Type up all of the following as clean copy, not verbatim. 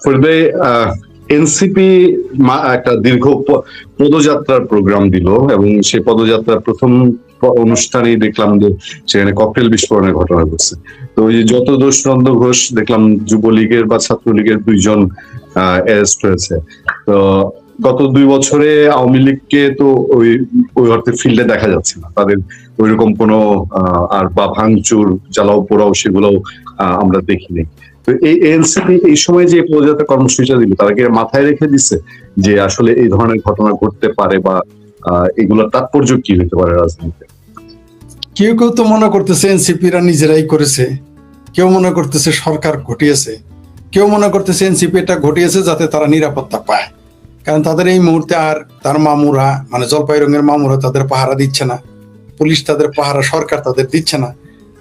ফরিদে, NCP একটা দীর্ঘ পদযাত্রার programme দিল এবং সেই পদযাত্রার প্রথম অনুষ্ঠানেই দেখলাম যে সেখানে ককটেল বিস্ফোরণের ঘটনা ঘটছে। তো ওই যে যত দোষ নন্দ ঘোষ দেখলাম যুবলীগের বা ছাত্রলীগের 2 জন অ্যারেস্ট হয়েছে। তো গত 2 বছরে আওয়ামী লীগকে তো ওই ওই অর্থে ফিল্ডে দেখা যাচ্ছে না, তাদের ওইরকম কোনো আর বা ভাঙচুর জ্বালাও পোড়াও সেগুলোও আমরা দেখিনি। তো এই এনসিপি এই সময় যে পদযাত্রা কর্মসূচিটা দিল, তারা কি মাথায় রেখে দিচ্ছে যে আসলে এই ধরনের ঘটনা ঘটতে পারে বা এগুলোর তাৎপর্য কি হতে পারে রাজনীতিতে? কেউ কেউ তো মনে করতেছে এনসিপিরা নিজেরাই করেছে, কেউ মনে করতেছে সরকার ঘটিয়েছে, কেউ মনে করতেছে এনসিপি এটা ঘটিয়েছে যাতে তারা নিরাপত্তা পায়। কারণ তাদের এই মুহূর্তে আর তার মামুরা, মানে জলপাই রঙের মামুরা তাদের পাহারা দিচ্ছে না, পুলিশ তাদের পাহারা সরকার তাদের দিচ্ছে না,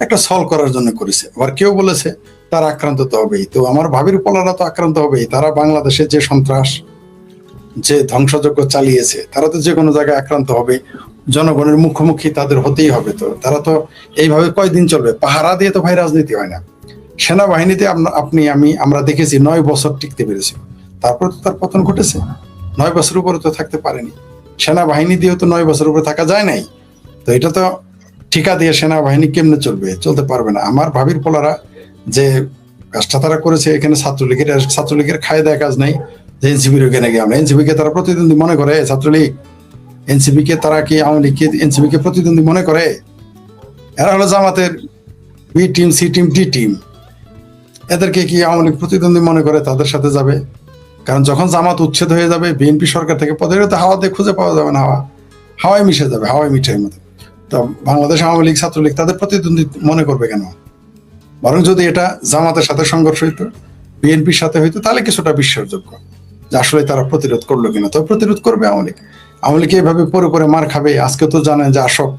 একটা সলভ করার জন্য করেছে। আবার কেউ বলেছে তারা আক্রান্ত তো হবেই। তো আমার ভাবির পোলারা তো আক্রান্ত হবেই, তারা বাংলাদেশে যে সন্ত্রাস, যে ধ্বংসযজ্ঞ চালিয়েছে, তারা তো যে কোনো জায়গায় আক্রান্ত হবে, জনগণের মুখোমুখি তাদের হতেই হবে। তো তারা তো এইভাবে কয়দিন চলবে? পাহারা দিয়ে তো ভাই রাজনীতি হয় না। সেনাবাহিনীতে আমরা দেখেছি 9 বছর টিকতে পেরেছে, তারপর তো তার পতন ঘটেছে। 9 বছর উপরে তো থাকতে পারেনি। সেনাবাহিনী দিয়েও তো 9 বছর উপরে থাকা যায় নাই। তো এটা তো ঠিকা দিয়ে সেনাবাহিনী কেমনে চলবে? চলতে পারবে না। আমার ভাবির পোলারা যে কাজটা তারা করেছে, এখানে ছাত্রলীগের খায় দেয় কাজ নাই যে এনসিপির ওখানে গিয়ে আমরা এনসিপি কে তারা প্রতিদ্বন্দ্বী মনে করে। ছাত্রলীগ এনসিপি কে তারা কি আওয়ামী লীগকে এনসিপি কে প্রতিদ্বন্দ্বী মনে করে? এরা হলো জামাতের B team, C team, D team. এদেরকে কি আওয়ামী লীগ প্রতিদ্বন্দ্বী মনে করে তাদের সাথে যাবে? কারণ যখন জামাত উচ্ছেদ হয়ে যাবে, বিএনপি সরকার থেকে পদের তো হাওয়াতে খুঁজে পাওয়া যাবে না, হাওয়ায় মিশে যাবে, হাওয়ায় মিঠাইয়ের মতো। তো বাংলাদেশ আওয়ামী লীগ, ছাত্রলীগ তাদের প্রতিদ্বন্দ্বী মনে করবে কেন? বরং যদি এটা জামাতের সাথে সংঘর্ষ হইতো, বিএনপির সাথে হইতো, তাহলে কিছুটা বিশ্বাসযোগ্য যে আসলে তারা প্রতিরোধ করলো কিনা। তো প্রতিরোধ করবে আওয়ামী লীগ। আওয়ামী লীগ এইভাবে পরে মার খাবে। আজকে তো জানেন যে আশোক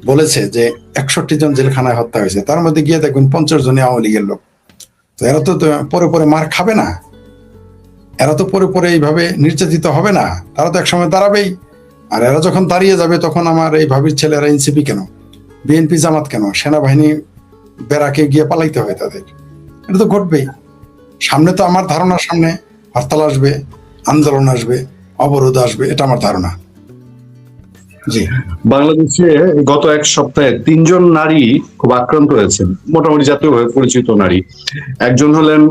বলেছে যে 61 জন জেলখানায় হত্যা হয়েছে, তার মধ্যে গিয়ে দেখবেন 50 জনই আওয়ামী লীগের লোক। তো এরা তো পরে মার খাবে না, এরা তো পরে এইভাবে নির্যাতিত হবে না, তারা তো একসময় দাঁড়াবেই। আর এরা যখন দাঁড়িয়ে যাবে তখন আমার এই ভাবির ছেলেরা এনসিপি কেন, বিএনপি জামাত কেন, সেনাবাহিনী বেড়াকে গিয়ে পালাইতে হয় তাদের? এটা তো ঘটবেই। সামনে তো আমার ধারণা সামনে হরতাল আসবে, আন্দোলন আসবে, অবরোধ আসবে, এটা আমার ধারণা। জি, বাংলাদেশে গত 1 সপ্তাহে 3 জন নারী খুব আক্রান্ত হয়েছেন, মোটামুটি জাতীয়ভাবে পরিচিত নারী। একজন হলেন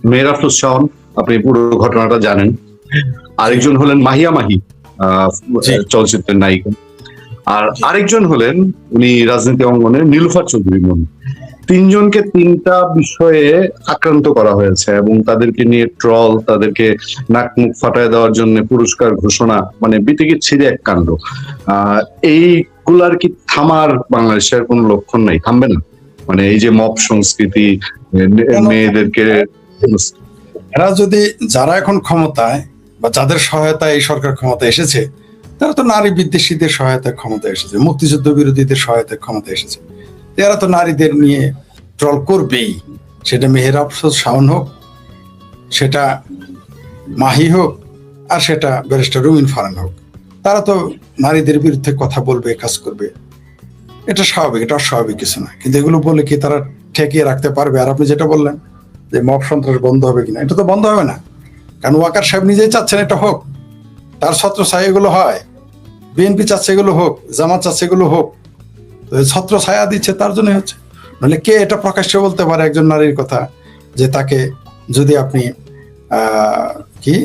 মেহের আফরোজ শাওন, আপনি পুরো ঘটনাটা জানেন। আরেকজন হলেন মাহিয়া মাহি, চলচ্চিত্রের নায়িকা। আর আরেকজন হলেন উনি রাজনীতি অঙ্গনে নীলুফার চৌধুরী মনি। 3 জনকে 3টা বিষয়ে আক্রান্ত করা হয়েছে এবং তাদেরকে নিয়ে ট্রল, তাদেরকে নাক মুখ ফাটায় দেওয়ার জন্য পুরস্কার ঘোষণা, মানে বিতিকিচ্ছিরি এক কাণ্ড। এইগুলার কি থামার বাংলাদেশের কোনো লক্ষণ নাই? থামবে না? মানে এই যে মব সংস্কৃতি, মেয়েদেরকে, এরা যদি, যারা এখন ক্ষমতায় বা যাদের সহায়তায় এই সরকার ক্ষমতা এসেছে, তারা তো নারী বিদ্বেষীদের সহায়তায় ক্ষমতা এসেছে, মুক্তিযুদ্ধ বিরোধীদের সহায়তায় ক্ষমতা এসেছে। এরা তো নারীদের নিয়ে ট্রল করবেই, সেটা মেহের আফরোজ শাওন হোক, সেটা মাহি হোক, আর সেটা ব্যারিস্টার রুমিন ফারহান হোক। তারা তো নারীদের বিরুদ্ধে কথা বলবে, কাজ করবে। এটা স্বাভাবিক, এটা অস্বাভাবিক কিছু না। কিন্তু এগুলো বলে কি তারা ঠেকিয়ে রাখতে পারবে? আর আপনি যেটা বললেন যে মব সন্ত্রাস বন্ধ হবে কিনা, এটা তো বন্ধ হবে না। কারণ ওয়াকার সাহেব নিজেই চাচ্ছেন এটা হোক, তার ছত্রছায়া এগুলো হয়। বিএনপি চাচ্ছে এগুলো হোক, জামাত চাচ্ছে এগুলো হোক। তো ছত্র ছায়া দিচ্ছে তার জন্য হচ্ছে। নাহলে কে এটা প্রকাশ্যে বলতে পারে একজন নারীর কথা, যে তাকে যদি আপনি কি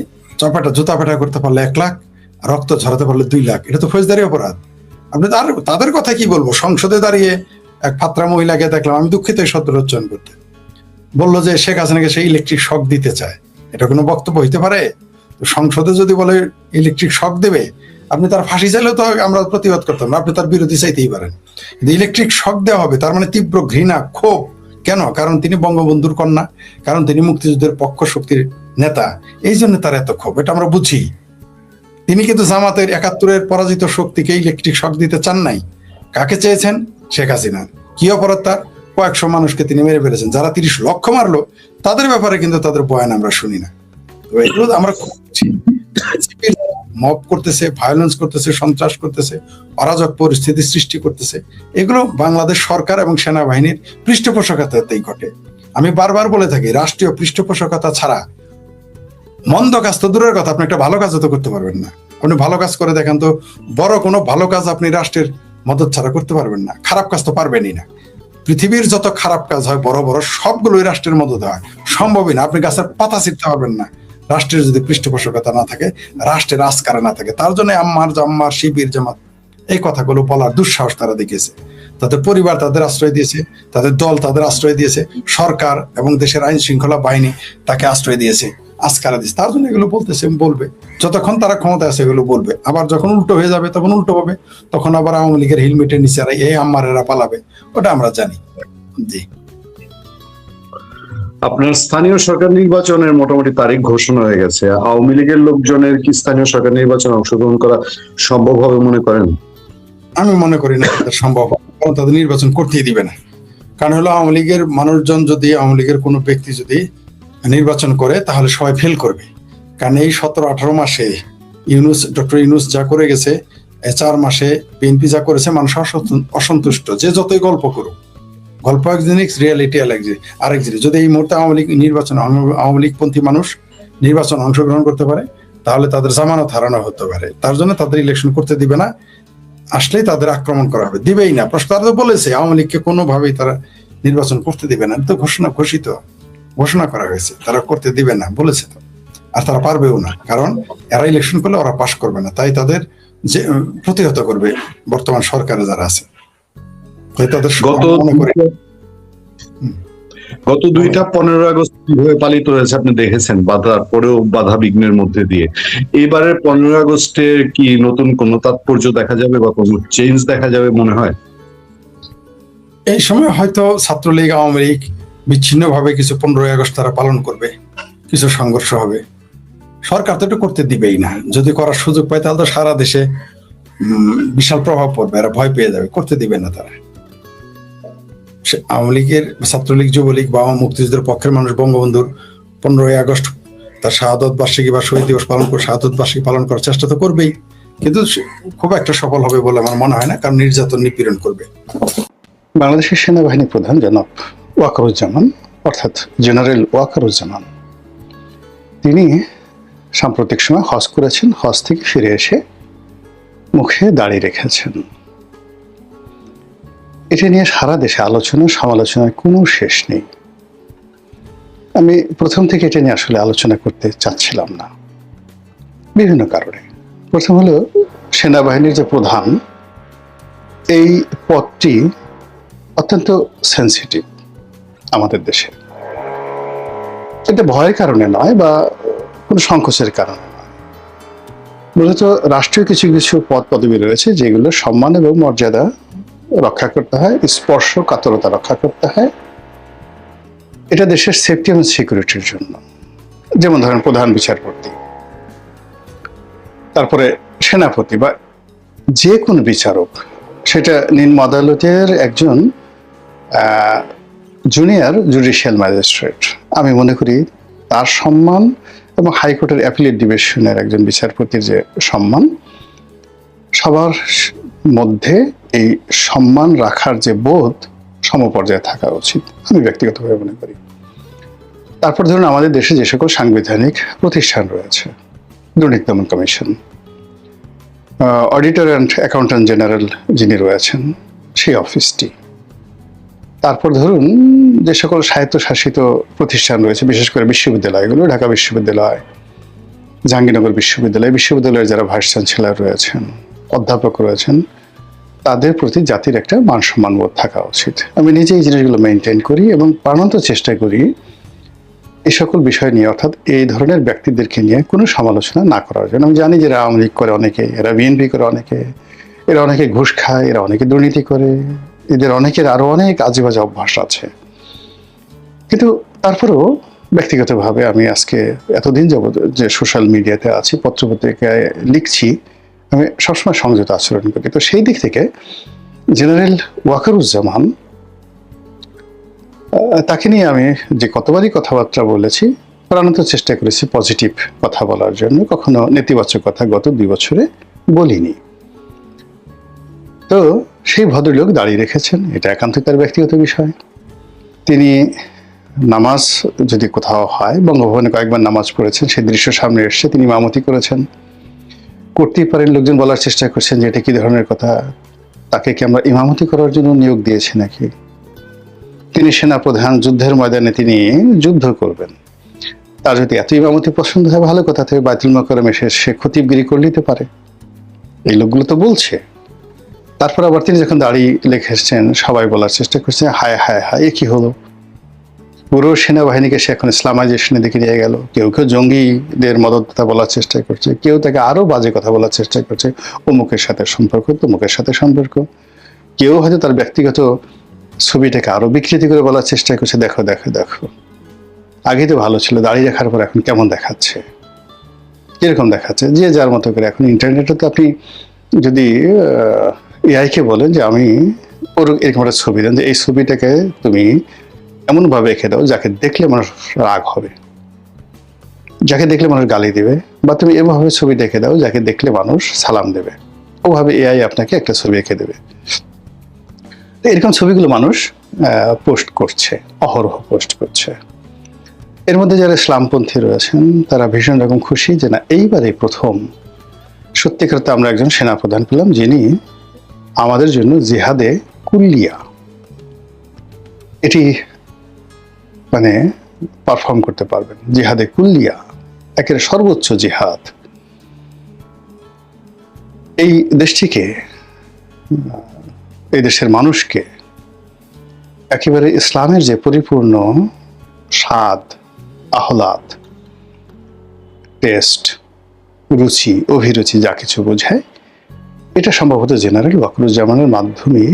জুতা পেটা করতে পারলে 1 লাখ, রক্ত ঝরাতে পারলে 2 লাখ, এটা তো ফৌজদারি অপরাধ। আপনি তাদের কথা কি বলবো? সংসদে দাঁড়িয়ে এক ফাত্রা মহিলাকে দেখলাম, আমি দুঃখিত এই শব্দ উচ্চারণ করতে, বললো যে শেখ হাসিনাকে সে ইলেকট্রিক শক দিতে চায়। এটা কোনো বক্তব্য হইতে পারে? সংসদে যদি বলে ইলেকট্রিক শক দেবে, আপনি তার ফাঁসি চাইলেও তো আমরা প্রতিবাদ করতাম না, আপনি তার বিরোধী চাইতেই পারেন। কিন্তু ইলেকট্রিক শক দেওয়া হবে, তার মানে তীব্র ঘৃণা, ক্ষোভ। কেন? কারণ তিনি বঙ্গবন্ধুর কন্যা, কারণ তিনি মুক্তিযুদ্ধের পক্ষ শক্তির নেতা, এই জন্য তার এত ক্ষোভ। এটা আমরা বুঝি। তিনি কিন্তু জামাতের 71-এর পরাজিত শক্তিকে ইলেকট্রিক শক দিতে চান নাই। কাকে চেয়েছেন? শেখ হাসিনা। কি অপরাধ তার? কয়েকশো মানুষকে তিনি মেরে ফেলেছেন। যারা 30 লক্ষ মারলো তাদের ব্যাপারে কিন্তু তাদের বয়ান আমরা শুনি না। তো এগুলো আমরা মব করতেছে, ভায়োলেন্স করতেছে, সন্ত্রাস করতেছে, অরাজক পরিস্থিতি সৃষ্টি করতেছে, এগুলো বাংলাদেশ সরকার এবং সেনাবাহিনীর পৃষ্ঠপোষকতাতেই ঘটে। আমি বারবার বলে থাকি, রাষ্ট্রীয় পৃষ্ঠপোষকতা ছাড়া মন্দ কাজ তো দূরের কথা, আপনি একটা ভালো কাজও তো করতে পারবেন না। আপনি ভালো কাজ করে দেখেন তো, বড় কোনো ভালো কাজ আপনি রাষ্ট্রের মদত ছাড়া করতে পারবেন না, খারাপ কাজ তো পারবেনই না। পৃথিবীর যত খারাপ কাজ হয় বড় বড় সবগুলোই রাষ্ট্রের মদত হয়, সম্ভবই না। আপনি গাছের পাতা ছিঁড়তে পারবেন না রাষ্ট্রের যদি পৃষ্ঠপোষকতা না থাকে, রাষ্ট্রের আস্কারা না থাকে। তার জন্য আম্মার জাম্মার শিবির জামাত এই কথাগুলো বলার দুঃসাহস তারা দেখিয়েছে। তাদের পরিবার তাদের আশ্রয় দিয়েছে, তাদের দল তাদের আশ্রয় দিয়েছে, সরকার এবং দেশের আইন শৃঙ্খলা বাহিনী তাকে আশ্রয় দিয়েছে, আস্কারা দিয়েছে। তার জন্য এগুলো বলতেছে, বলবে যতক্ষণ তারা ক্ষমতায় আছে এগুলো বলবে। আবার যখন উল্টো হয়ে যাবে তখন উল্টো হবে, তখন আবার আওয়ামী লীগের হেলমেটের নিচে এই আম্মারেরা পালাবে, ওটা আমরা জানি। জি, আপনার স্থানীয় সরকার নির্বাচনের মোটামুটি তারিখ ঘোষণা হয়ে গেছে। আওয়ামী লীগের লোকজনের কি স্থানীয় সরকার নির্বাচনে অংশগ্রহণ করা সম্ভব হবে মনে করেন? আমি মনে করি না তাদের সম্ভব, কারণ তাদের নির্বাচন করতেই দিবে না। কারণ হলো আওয়ামী লীগের মানুষজন যদি, আওয়ামী লীগের কোনো ব্যক্তি যদি নির্বাচন করে তাহলে সবাই ফেল করবে। কারণ এই 17-18 মাসে ডক্টর ইউনূস যা করে গেছে, 4 মাসে বিএনপি যা করেছে, মানুষ অসন্তুষ্ট। যে যতই গল্প করুক, গল্প এক জিনিস, রিয়ালিটি আরেক জিনিস। যদি এই মুহূর্তে আওয়ামী লীগপন্থী মানুষ নির্বাচন অংশগ্রহণ করতে পারে, তাহলে তাদের জামানত হারানো হতে পারে। তার জন্য তাদের ইলেকশন করতে দিবে না, আসলেই তাদের আক্রমণ করা হবে, দিবেই না। তারা তো বলেছে আওয়ামী লীগকে কোনোভাবেই তারা নির্বাচন করতে দিবে না, তো ঘোষণা করা হয়েছে, তারা করতে দিবে না বলেছে তো। আর তারা পারবেও না, কারণ এরা ইলেকশন করলে ওরা পাশ করবে না, তাই তাদের যে প্রতিহত করবে বর্তমান সরকারে যারা আছে। তাই তাদের গত 2টা 15 আগস্ট কিভাবে পালিত হয়েছে আপনি দেখেছেন, বাধার পরেও বাধা বিঘ্নের মধ্যে দিয়ে। এবারের 15 আগস্টে কি নতুন কোন তাৎপর্য দেখা যাবে বা কোনো চেঞ্জ দেখা যাবে মনে হয়? এই সময় হয়তো ছাত্রলীগ আওয়ামী লীগ বিচ্ছিন্নভাবে কিছু 15 আগস্ট তারা পালন করবে, কিছু সংঘর্ষ হবে। সরকার তো এটা করতে দিবেই না। যদি করার সুযোগ পায় তাহলে তো সারা দেশে বিশাল প্রভাব পড়বে, এরা ভয় পেয়ে যাবে, করতে দিবে না তারা। আওয়ামী লীগের, ছাত্রলীগ, যুবলীগ বা মুক্তিযুদ্ধের পক্ষের মানুষ বঙ্গবন্ধুর 15 আগস্ট তার শাহাদত বার্ষিকী বা শহীদ দিবস পালন করে শাহাদত বার্ষিকী পালন করার চেষ্টা তো করবেই, কিন্তু খুব একটা সফল হবে বলে আমার মনে হয় না, কারণ নির্যাতন নিপীড়ন করবে। বাংলাদেশের সেনাবাহিনী প্রধান জনাব ওয়াকারুজ্জামান, অর্থাৎ জেনারেল ওয়াকারুজ্জামান, তিনি সাম্প্রতিক সময় হজ করেছেন। হজ থেকে ফিরে এসে মুখে দাড়ি রেখেছেন। এটা নিয়ে সারা দেশে আলোচনা সমালোচনার কোনো শেষ নেই। আমি প্রথম থেকে এটা নিয়ে আসলে আলোচনা করতে চাচ্ছিলাম না, বিভিন্ন কারণে। প্রথম হলো, সেনাবাহিনীর যে প্রধান, এই পদটি অত্যন্ত সেন্সিটিভ আমাদের দেশে। এটা ভয়ের কারণে নয় বা কোনো সংকোচের কারণে নয়, মূলত রাষ্ট্রীয় কিছু কিছু পদ পদবি রয়েছে যেগুলো সম্মান এবং মর্যাদা রক্ষা করতে হয়, স্পর্শকাতরতা রক্ষা করতে হয়। এটা দেশের সেফটি এবং সিকিউরিটির জন্য। যেমন ধরেন প্রধান বিচারপতি, তারপরে সেনাপতি বা যে কোনো বিচারক, সেটা নিম্ন আদালতের একজন জুনিয়র জুডিশিয়াল ম্যাজিস্ট্রেট। আমি মনে করি তার সম্মান এবং হাইকোর্টের অ্যাপিলেট ডিভিশনের একজন বিচারপতির যে সম্মান, সবার মধ্যে এই সম্মান রাখার যে বোধ সমপর্যায়ে থাকা উচিত, আমি ব্যক্তিগতভাবে মনে করি। তারপর ধরুন আমাদের দেশে যে সকল সাংবিধানিক প্রতিষ্ঠান রয়েছে, দুর্নীতি দমন commission, auditor and accountant general যিনি রয়েছেন সেই অফিসটি, তারপর ধরুন যে সকল স্বায়ত্তশাসিত প্রতিষ্ঠান রয়েছে, বিশেষ করে বিশ্ববিদ্যালয়গুলো, ঢাকা বিশ্ববিদ্যালয়, জাহাঙ্গীরনগর বিশ্ববিদ্যালয়ের যারা ভাইস চ্যান্সেলর রয়েছেন, অধ্যাপক রয়েছেন, তাদের প্রতি জাতির একটা মান সম্মান বোধ থাকা উচিত। আমি নিজে এই জিনিসগুলো মেনটেন করি এবং প্রাণান্ত চেষ্টা করি এই সকল বিষয় নিয়ে, অর্থাৎ এই ধরনের ব্যক্তিদেরকে নিয়ে কোনো সমালোচনা না করার জন্য। আমি জানি যে এরা আওয়ামী লীগ করে অনেকে, এরা বিএনপি করে অনেকে, এরা অনেকে ঘুষ খায়, এরা অনেকে দুর্নীতি করে, এদের অনেকের আরো অনেক আজেবাজে অভ্যাস আছে। কিন্তু তারপরেও ব্যক্তিগতভাবে আমি আজকে এতদিন যাবত যে সোশ্যাল মিডিয়াতে আছি, পত্রপত্রিকায় লিখছি, আমি সবসময় সংযত আচরণ করি। তো সেই দিক থেকে জেনারেল ওয়াকারুজ্জামান, তাকে নিয়ে আমি যে কতবারই কথাবার্তা বলেছি, প্রাণান্ত চেষ্টা করেছি পজিটিভ কথা বলার জন্য, কখনো নেতিবাচক কথা গত 2 বছরে বলিনি। তো সেই ভদ্রলোক দাঁড়িয়ে রেখেছেন, এটা একান্ত তার ব্যক্তিগত বিষয়। তিনি নামাজ যদি কোথাও হয়, বঙ্গভবনে কয়েকবার নামাজ পড়েছেন, সেই দৃশ্য সামনে এসছে, তিনি ইমামতি করেছেন। করতেই পারেন, লোকজন বলার চেষ্টা করছেন যে এটা কি ধরনের কথা, তাকে কি আমরা ইমামতি করার জন্য নিয়োগ দিয়েছি নাকি? তিনি সেনাপ্রধান, যুদ্ধের ময়দানে তিনি যুদ্ধ করবেন, তার যদি এত ইমামতি পছন্দ হয় ভালো কথা, থেকে বাইতুল মোকাররমে এসে সে খতিবগিরি করে নিতে পারে, এই লোকগুলো তো বলছে। তারপর আবার তিনি যখন দাঁড়িয়ে লেখে এসছেন, সবাই বলার চেষ্টা করছে হায় হায় হায়, এ কি হলো, পুরো সেনাবাহিনীকে সে এখন ইসলামাইজেশনের দিকে নিয়ে গেল। কেউ কেউ জঙ্গিদের মদতদাতা বলার চেষ্টা করছে, কেউ তাকে আরো বাজে কথা বলার চেষ্টা করছে, অমুকের সাথে সম্পর্ক, তমুকের সাথে সম্পর্ক। কেউ হয়তো তার ব্যক্তিগত ছবিটাকে আরো বিকৃতি করে বলার চেষ্টা করছে, দেখো দেখো দেখো, আগে তো ভালো ছিল, দাঁড়িয়ে রাখার পর এখন কেমন দেখাচ্ছে, কিরকম দেখাচ্ছে। যে যার মতো করে, এখন ইন্টারনেটে তো আপনি যদি এআইকে বলেন যে আমি ওর এরকম একটা ছবি দেন, যে এই ছবিটাকে তুমি এমনভাবে এঁকে দাও যাকে দেখলে মানুষ রাগ হবে, যাকে দেখলে মানুষ গালি দেবে, বা তুমি এভাবে ছবি এঁকে দাও যাকে দেখলে মানুষ সালাম দেবে, ওভাবে এআই আপনাকে একটা ছবি এঁকে দেবে। তো এরকম ছবিগুলো মানুষ পোস্ট করছে, অহরহ পোস্ট করছে। এর মধ্যে যারা ইসলামপন্থী রয়েছেন তারা ভীষণ রকম খুশি যে না, এইবারে প্রথম সত্যিকার আমরা একজন সেনাপ্রধান পেলাম যিনি আমাদের জন্য জিহাদে কুল্লিয়া এটি মানে পারফর্ম করতে পারবেন। জিহাদে কুল্লিয়া, একেবারে সর্বোচ্চ জিহাদ। এই দেশটিকে, এই দেশের মানুষকে একেবারে ইসলামের যে পরিপূর্ণ স্বাদ, আহ্লাদ, টেস্ট, রুচি, অভিরুচি যা কিছু বোঝায়, এটা সম্ভবত জেনারেল ওয়াকরুজ্জামানের মাধ্যমে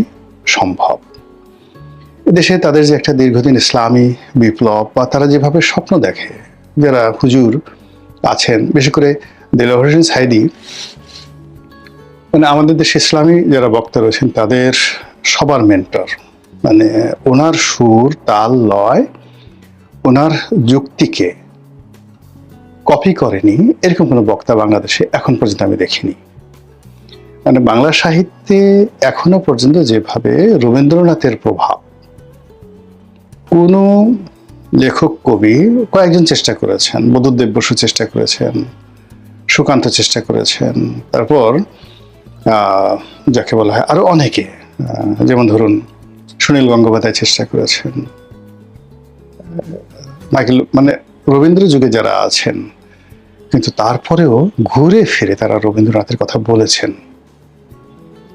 সম্ভব। দেশে তাদের যে একটা দীর্ঘদিন ইসলামী বিপ্লব, বা তারা যেভাবে স্বপ্ন দেখে, যারা হুজুর আছেন, বিশেষ করে দেলোয়ার হোসেন সাইদি, মানে আমাদের দেশে ইসলামী যারা বক্তা রয়েছেন তাদের সবার মেন্টর। মানে ওনার সুর, তাল, লয়, ওনার যুক্তিকে কপি করেনি এরকম কোনো বক্তা বাংলাদেশে এখন পর্যন্ত আমি দেখিনি। মানে বাংলা সাহিত্যে এখনো পর্যন্ত যেভাবে রবীন্দ্রনাথের প্রভাব, কোনো লেখক কবি, কয়েকজন চেষ্টা করেছেন, বুদ্ধদেব বসু চেষ্টা করেছেন, সুকান্ত চেষ্টা করেছেন, তারপর যাকে বলা হয় আরো অনেকে, যেমন ধরুন সুনীল গঙ্গোপাধ্যায় চেষ্টা করেছেন, মাইকেল, মানে রবীন্দ্র যুগে যারা আছেন, কিন্তু তারপরেও ঘুরে ফিরে তারা রবীন্দ্রনাথের কথা বলেছেন,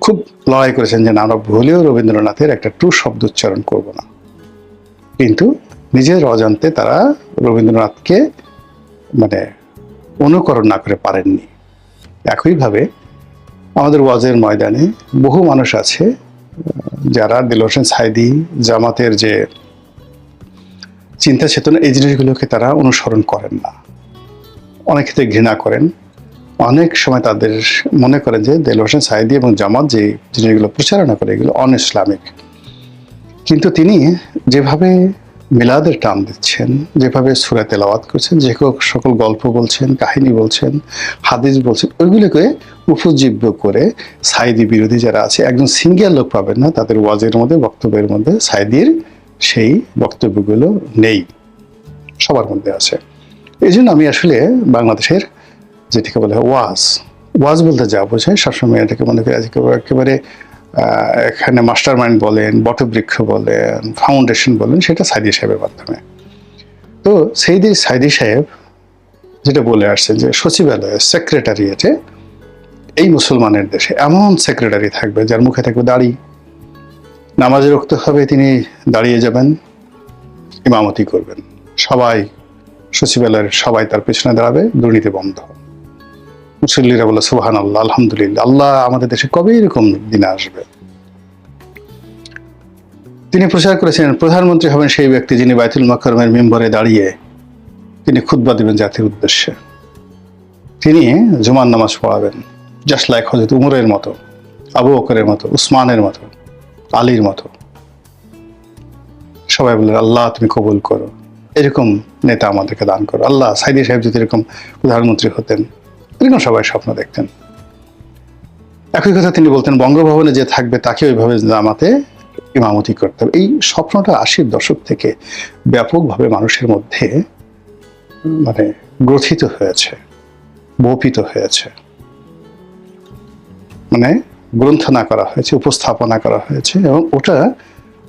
খুব লড়াই করেছেন যে না, আমরা ভুলেও রবীন্দ্রনাথের একটা টু শব্দ উচ্চারণ করব না। কিন্তু নিজের অজান্তে তারা রবীন্দ্রনাথকে মানে অনুকরণ না করে পারেননি। একইভাবে আমাদের ওয়াজের ময়দানে বহু মানুষ আছে যারা দেলোয়ার হোসেন সাইদি, জামাতের যে চিন্তা চেতনা, এই জিনিসগুলোকে তারা অনুসরণ করেন না, অনেক ক্ষেত্রে ঘৃণা করেন। অনেক সময় তাদের মনে করেন যে দেলোয়ার হোসেন সাইদি এবং জামাত যে জিনিসগুলো প্রচারণা করে এগুলো অন ইসলামিক। কিন্তু তিনি যেভাবে মিলাদের টান দিচ্ছেন, যেভাবে সূরা তেলাওয়াত করছেন, যে সকল গল্প বলছেন, কাহিনী বলছেন, হাদিস বলছেন, ওইগুলোকে উপজীব্য করে সাইদি বিরোধী যারা আছে, একজন সিঙ্গেল লোক পাবেন না তাদের ওয়াজের মধ্যে, বক্তব্যের মধ্যে সাইদির সেই বক্তব্যগুলো নেই, সবার মধ্যে আছে। এই জন্য আমি আসলে বাংলাদেশের যেটাকে বলে ওয়াজ বলতে যা বোঝায়, সবসময় এটাকে মনে করি একেবারে এখানে মাস্টার মাইন্ড বলেন, বটবৃক্ষ বলেন, ফাউন্ডেশন বলেন, সেটা সাইদি সাহেবের মাধ্যমে। তো সাইদি সাহেব যেটা বলে আসছেন যে সচিবালয়ে, সেক্রেটারিয়েটে এই মুসলমানের দেশে এমন সেক্রেটারি থাকবে যার মুখে থাকবে দাড়ি, নামাজে রক্ত হবে তিনি দাঁড়িয়ে যাবেন, ইমামতি করবেন, সবাই সচিবালয়ের সবাই তার পেছনে দাঁড়াবে, দুর্নীতি বন্ধ। মুসল্লিরা বলে সুবহানাল্লাহ, আলহামদুলিল্লাহ, আল্লাহ আমাদের দেশে কবে এরকম দিন আসবে। তিনি প্রচার করেছেন প্রধানমন্ত্রী হবেন সেই ব্যক্তি যিনি বাইতুল মোকাররমের মিম্বরে দাঁড়িয়ে তিনি খুতবা দিবেন জাতির উদ্দেশ্যে, তিনি জুমার নামাজ পড়াবেন, জাস্ট লাইক হযরত উমরের মতো, আবু বকরের মতো, উসমানের মতো, আলীর মতো। সবাই বলে আল্লাহ তুমি কবুল করো, এরকম নেতা আমাদেরকে দান করো আল্লাহ। সাইদি সাহেব যদি এরকম প্রধানমন্ত্রী হতেন, এরকম সবাই স্বপ্ন দেখতেন। একই কথা তিনি বলতেন, বঙ্গভবনে যে থাকবে তাকে ওইভাবে জামাতে ইমামতি করতে হবে। এই স্বপ্নটা 80-র দশক থেকে ব্যাপকভাবে মানুষের মধ্যে মানে গ্রথিত হয়েছে, বপিত হয়েছে, মানে গ্রন্থনা করা হয়েছে, উপস্থাপনা করা হয়েছে, এবং ওটা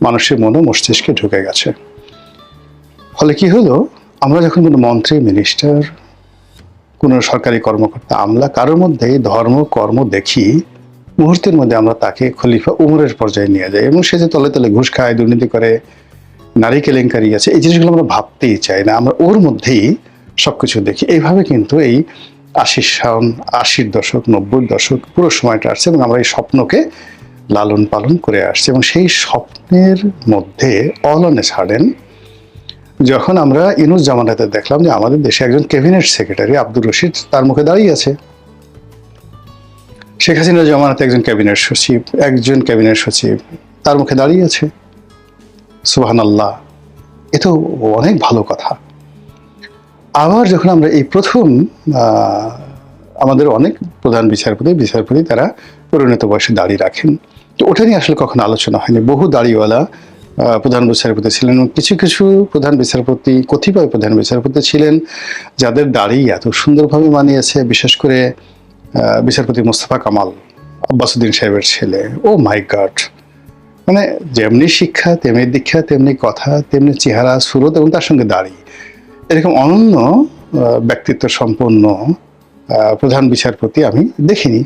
মানুষের মনে মস্তিষ্কে ঢুকে গেছে। ফলে কি হলো, আমরা যখন কোনো মন্ত্রী, মিনিস্টার, কোনো সরকারি কর্মকর্তা, আমলা কারোর মধ্যে ধর্ম কর্ম দেখি, মুহূর্তের মধ্যে আমরা তাকে খলিফা উমরের পর্যায়ে নিয়ে যাই, এবং সে যে তলে তলে ঘুষ খায়, দুর্নীতি করে, নারী কেলেঙ্কারি আছে, এই জিনিসগুলো আমরা ভাবতেই চাই না, আমরা ওর মধ্যেই সবকিছু দেখি। এইভাবে কিন্তু এই 80-র দশক, 90-র দশক পুরো সময়টা আসছে, এবং আমরা এই স্বপ্নকে লালন পালন করে আসছি। এবং সেই স্বপ্নের মধ্যে অল অন এ সাডেন যখন আমরা ইউনূস জামানাতে দেখলাম যে আমাদের দেশে একজন ক্যাবিনেট সেক্রেটারি আব্দুর রশিদ তার মুখে দাঁড়িয়ে আছে, শেখ হাসিনার জামানাতে একজন ক্যাবিনেট সচিব তার মুখে দাঁড়িয়ে আছে। সুবহানাল্লাহ, এ তো অনেক ভালো কথা। আবার যখন আমরা এই প্রথম আমাদের অনেক প্রধান বিচারপতি তারা পরিণত বয়সে দাড়ি রাখেন, তো ওটা নিয়ে আসলে কখনো আলোচনা হয়নি। বহু দাড়িওয়ালা প্রধান বিচারপতি ছিলেন, কিছু কিছু কতিপয় প্রধান বিচারপতি ছিলেন যাদের দাড়ি এত সুন্দরভাবে মানিয়েছে, বিশেষ করে বিচারপতি মোস্তফা কামাল, আব্বাসউদ্দিন সাহেবের ছেলে। ও মাই গড, মানে যেমনি শিক্ষা তেমনি দীক্ষা, তেমনি কথা, তেমনি চেহারা, সুরত, এবং তার সঙ্গে দাড়ি, এরকম অনন্য ব্যক্তিত্ব সম্পন্ন প্রধান বিচারপতি আমি দেখিনি।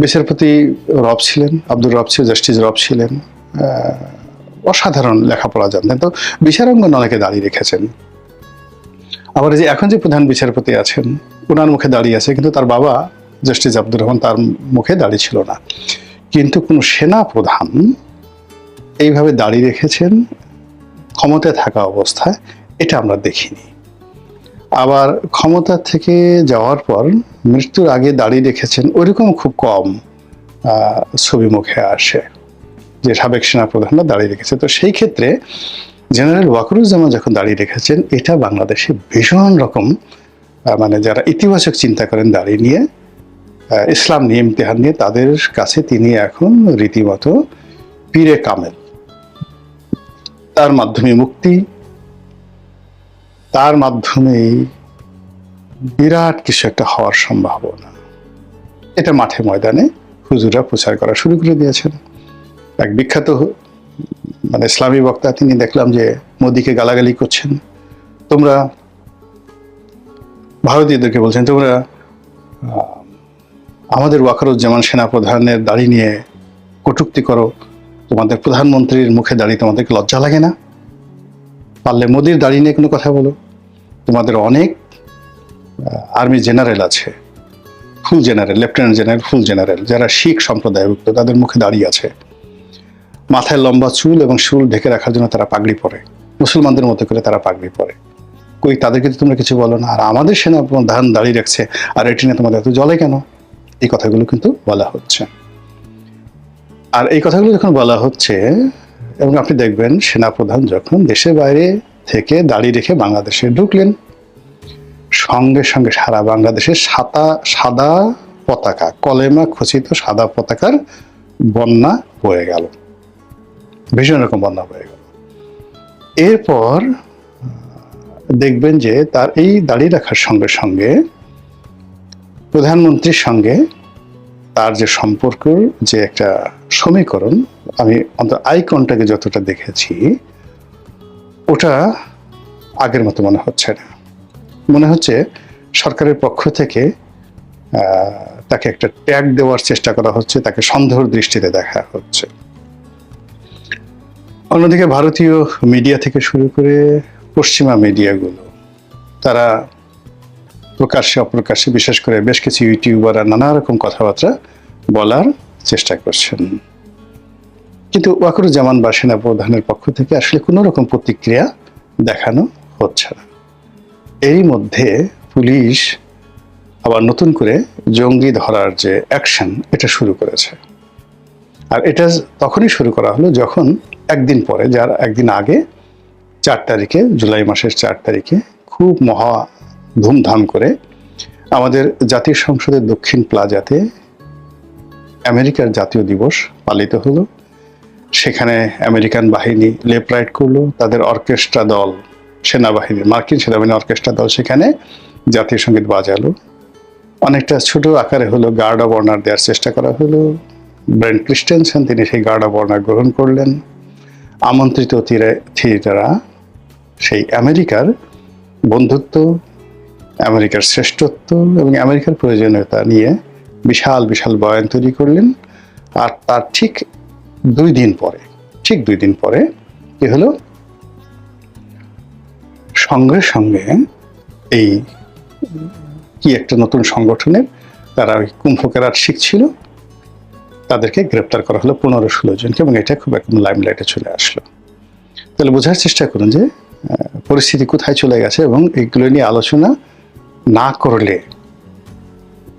বিচারপতি রব ছিলেন, আব্দুর রব ছিল, জাস্টিস রব ছিলেন, অসাধারণ লেখাপড়া জানতেন। তো বিচারাঙ্গন অনেকে দাঁড়িয়ে রেখেছেন। আবার যে এখন যে প্রধান বিচারপতি আছেন ওনার মুখে দাঁড়িয়ে আছে, কিন্তু তার বাবা জাস্টিস আব্দুর রহমান, তার মুখে দাঁড়িয়ে ছিল না। কিন্তু কোন সেনা প্রধান এইভাবে দাঁড়িয়ে রেখেছেন ক্ষমতায় থাকা অবস্থায়, এটা আমরা দেখিনি। আবার ক্ষমতা থেকে যাওয়ার পর মৃত্যুর আগে দাঁড়িয়ে রেখেছেন, ওইরকম খুব কম ছবি মুখে আসে যে সাবেক সেনা প্রধানরা দাঁড়িয়ে রেখেছে। তো সেই ক্ষেত্রে জেনারেল ওয়াকারুজ্জামান যখন দাঁড়িয়ে রেখেছেন, এটা বাংলাদেশে ভীষণ রকম মানে যারা ইতিবাচক চিন্তা করেন দাঁড়িয়ে নিয়ে, ইসলাম নিয়ে, ইমতিহান নিয়ে, তাদের কাছে তিনি এখন রীতিমতো পীরে কামেল। তার মাধ্যমে মুক্তি, তার মাধ্যমেই বিরাট কিছু একটা হওয়ার সম্ভাবনা, এটা মাঠে ময়দানে হুজুরা প্রচার করা শুরু করে দিয়েছেন। এক বিখ্যাত মানে ইসলামী বক্তা তিনি দেখলাম যে মোদিকে গালাগালি করছেন, তোমরা ভারতীয়দেরকে বলছেন তোমরা আমাদের ওয়াকারুজ্জামান সেনাপ্রধানের দাড়ি নিয়ে কটূক্তি করো, তোমাদের প্রধানমন্ত্রীর মুখে দাঁড়িয়ে তোমাদেরকে লজ্জা লাগে না? পারলে মোদির দাড়ি নিয়ে কোনো কথা বলো। তোমাদের অনেক আর্মি জেনারেল আছে, ফুল জেনারেল, লেফটেন্যান্ট জেনারেল, ফুল জেনারেল, যারা শিখ সম্প্রদায়ভুক্ত, তাদের মুখে দাঁড়িয়ে আছে। মাথায় লম্বা চুল এবং চুল ঢেকে রাখার জন্য তারা পাগড়ি পরে, মুসলমানদের মতো করে তারা পাগড়ি পরে। কই তাদেরকে তো তোমরা কিছু বলো না, আর আমাদের সেনা প্রধান দাঁড়িয়ে রাখছে, আর এটি নিয়ে তোমাদের এত জ্বলে কেন? এই কথাগুলো কিন্তু বলা হচ্ছে। আর এই কথাগুলো যখন বলা হচ্ছে, এবং আপনি দেখবেন সেনাপ্রধান যখন দেশের বাইরে থেকে দাঁড়িয়ে রেখে বাংলাদেশে ঢুকলেন, সঙ্গে সঙ্গে সারা বাংলাদেশে সাদা পতাকা, কলেমা খচিত সাদা পতাকার বন্যা বয়ে গেল, ভীষণ রকম বন্যা বয়ে গেল। এরপর দেখবেন যে তার এই দাঁড়িয়ে রাখার সঙ্গে সঙ্গে প্রধানমন্ত্রীর সঙ্গে তার যে সম্পর্ক, যে একটা সমীকরণ, আমি অন্তত আইকনটাকে যতটা দেখেছি, ওটা আগের মতো মনে হচ্ছে না। মনে হচ্ছে সরকারের পক্ষ থেকে তাকে একটা ট্যাগ দেওয়ার চেষ্টা করা হচ্ছে, তাকে সন্দেহের দৃষ্টিতে দেখা হচ্ছে। অন্যদিকে ভারতীয় মিডিয়া থেকে শুরু করে পশ্চিমা মিডিয়াগুলো, তারা প্রকাশ্যে অপ্রকাশ্যে, বিশেষ করে বেশ কিছু ইউটিউবাররা নানা রকম কথাবার্তা বলার চেষ্টা করছেন, কিন্তু ওয়াকারুজ্জামান বা সেনা প্রধানের পক্ষ থেকে আসলে কোনো রকম প্রতিক্রিয়া দেখানো হচ্ছে না। এরই মধ্যে পুলিশ আবার নতুন করে জঙ্গি ধরার যে অ্যাকশন, এটা শুরু করেছে। আর এটা তখনই শুরু করা হলো যখন একদিন পরে, যার একদিন আগে 4 তারিখে, জুলাই মাসের 4 তারিখে খুব মহা ধুমধাম করে আমাদের জাতীয় সংসদের দক্ষিণ প্লাজাতে আমেরিকার জাতীয় দিবস পালিত হলো। সেখানে আমেরিকান বাহিনী লেফট রাইট করলো, তাদের অর্কেস্ট্রা দল, সেনাবাহিনী, মার্কিন সেনাবাহিনী অর্কেস্ট্রা দল সেখানে জাতীয় সঙ্গীত বাজালো। অনেকটা ছোট আকারে হলো গার্ড অব অনার দেওয়ার চেষ্টা করা হলো। ব্রেন্ট ক্রিস্টেনসেন তিনি সেই গার্ড অব অনার গ্রহণ করলেন। আমন্ত্রিত অতিথিরা সেই আমেরিকার বন্ধুত্ব, আমেরিকার শ্রেষ্ঠত্ব এবং আমেরিকার প্রয়োজনীয়তা নিয়ে বিশাল বিশাল বয়ান তৈরি করলেন। আর তার ঠিক 2 দিন পরে কি হলো, সঙ্গে সঙ্গে এই কি একটা নতুন সংগঠনের তারা ওই কুম্ভ কেরাত শিখছিল, তাদেরকে গ্রেপ্তার করা হলো 15-16 জনকে, এবং এটা খুব একদম লাইমলাইটে চলে আসলো। তাহলে বোঝার চেষ্টা করুন যে পরিস্থিতি কোথায় চলে গেছে, এবং এইগুলো নিয়ে আলোচনা না করলে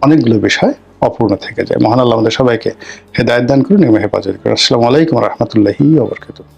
অনেকগুলো বিষয় অপূর্ণ থেকে যায়। মহান আল্লাহ আমাদের সবাইকে হেদায়েত দান করুন এবং হেফাজত করুন। আসসালামু আলাইকুম ওয়া রাহমাতুল্লাহি ওয়া বারাকাতুহু।